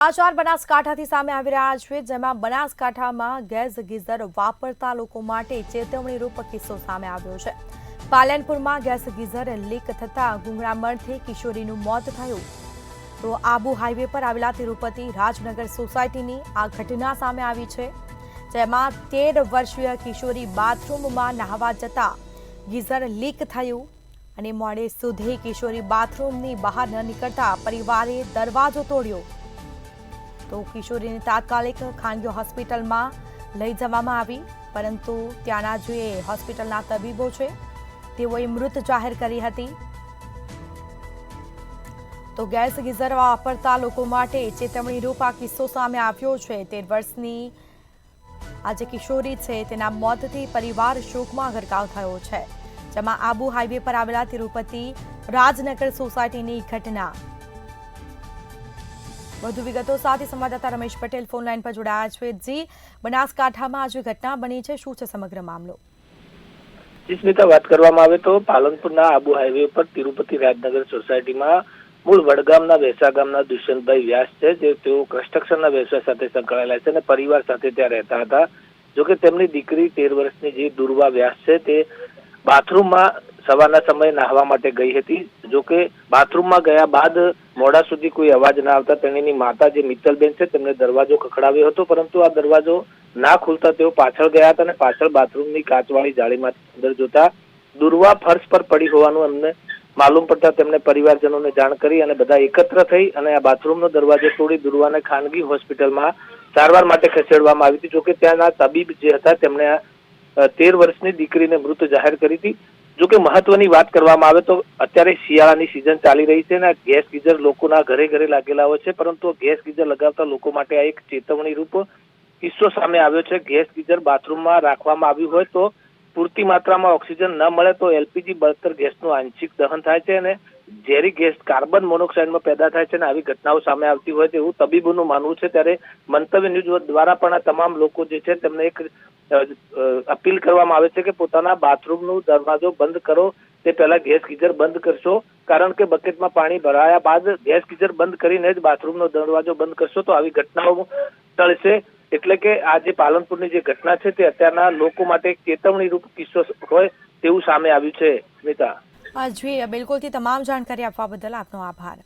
સમાચાર બનાસકાંઠાથી સામે આવી રહ્યા છે, જેમાં બનાસકાંઠામાં ગેસ ગીઝર વાપરતા લોકો માટે ચેતવણીરૂપ કિસ્સો સામે આવ્યો છે। પાલનપુરમાં ગેસ ગીઝર લીક થતા ગુંગળામણથી કિશોરીનું મોત થયું। તો આબુ હાઈવે પર આવેલા તિરુપતિ રાજનગર સોસાયટીની આ ઘટના સામે આવી છે, જેમાં 13 વર્ષીય કિશોરી બાથરૂમમાં નહાવા જતા ગીઝર લીક થયું અને મોડે સુધી કિશોરી બાથરૂમની બહાર ન નીકળતા પરિવારે દરવાજો તોડ્યો। તો કિશોરીને તાત્કાલિક ખાનગી હોસ્પિટલમાં લઈ જવામાં આવી, પરંતુ ત્યાંના જે હોસ્પિટલના તબીબો છે તેઓએ મૃત જાહેર કરી હતી। તો ગેસ ગીઝર વાપરતા લોકો માટે ચેતવણીરૂપ આ કિસ્સો સામે આવ્યો છે। 13 વર્ષની આ જે કિશોરી છે તેના મોતથી પરિવાર શોકમાં ગરકાવ થયો છે, જેમાં આબુ હાઈવે પર આવેલા તિરુપતિ રાજનગર સોસાયટીની ઘટના। વધુ વિગતો સાથે સંવાદદાતા રમેશ પટેલ ફોન લાઈન પર જોડાયા છે। જી, બનાસકાંઠામાં આજે ઘટના બની છે, શું છે સમગ્ર મામલો? સ્મિતા, વાત કરવામાં આવે તો પાલનપુરના આબુ હાઈવે પર તિરુપતિ રાજનગર સોસાયટીમાં મૂળ વડગામના વેસા ગામના દુષ્યંતભાઈ વ્યાસ છે, જે તેઓ કન્સ્ટ્રક્શનના વ્યવસાય સાથે સંકળાયેલા છે અને પરિવાર સાથે ત્યાં રહેતા હતા। જોકે તેમની દીકરી 13 વર્ષની જે દુર્વા વ્યાસ છે તે બાથરૂમમાં સવારના સમયે નહાવા માટે ગઈ હતી। જોકે બાથરૂમમાં ગયા બાદ મોડા સુધી કોઈ અવાજ ના આવતા તેણીની માતા જે મિત્તલબેન છે તેમને દરવાજો ખખડાવ્યો હતો, પરંતુ આ દરવાજો ના ખુલતા તેઓ પાછળ ગયા હતા અને પાછળ બાથરૂમની કાચવાળી જાળીમાંથી અંદર જોતા દુર્વા ફર્શ પર પડી હોવાનું એમને માલુમ પડતા તેમણે પરિવારજનોને જાણ કરી અને બધા એકત્ર થઈ અને આ બાથરૂમનો દરવાજો તોડી દુર્વાને ખાનગી હોસ્પિટલમાં સારવાર માટે ખસેડવામાં આવી હતી। જોકે ત્યાંના તબીબ જે હતા તેમણે 13 વર્ષની દીકરીને મૃત જાહેર કરી હતી। જોકે મહત્વની વાત કરવામાં આવે તો અત્યારે શિયાળાની સિઝન ચાલી રહી છે અને ગેસ ગીઝર લોકોના ઘરે ઘરે લાગેલા હોય છે, પરંતુ ગેસ ગીઝર લગાવતા લોકો માટે આ એક ચેતવણીરૂપ કિસ્સો સામે આવ્યો છે। ગેસ ગીઝર બાથરૂમમાં રાખવામાં આવ્યું હોય તો પૂરતી માત્રામાં ઓક્સિજન ન મળે તો એલપીજી બળતર ગેસનું આંશિક દહન થાય છે અને ઝેરી ગેસ કાર્બન મોનોક્સાઇડમાં પેદા થાય છે અને આવી ઘટનાઓ સામે આવતી હોય તેવું તબીબોનું માનવું છે। ત્યારે મંતવ્ય ન્યૂઝ દ્વારા પણ આ તમામ લોકો જે છે તેમને એક અપીલ કરવામાં આવે છે કે પોતાના બાથરૂમનો દરવાજો બંધ કરો તે પહેલા ગેસ ગીઝર બંધ કરશો, કારણ કે બકેટમાં પાણી ભરાયા બાદ ગેસ ગીઝર બંધ કરીને જ બાથરૂમનો દરવાજો બંધ કરશો તો આવી ઘટનાઓ ટળશે। એટલે કે આ જે પાલનપુરની જે ઘટના છે તે અત્યારના લોકો માટે એક ચેતવણીરૂપ કિસ્સો હોય તેવું સામે આવ્યું છે। સ્મિતા, જી બિલકુલથી તમામ જાણકારી આપવા બદલ આપનો આભાર।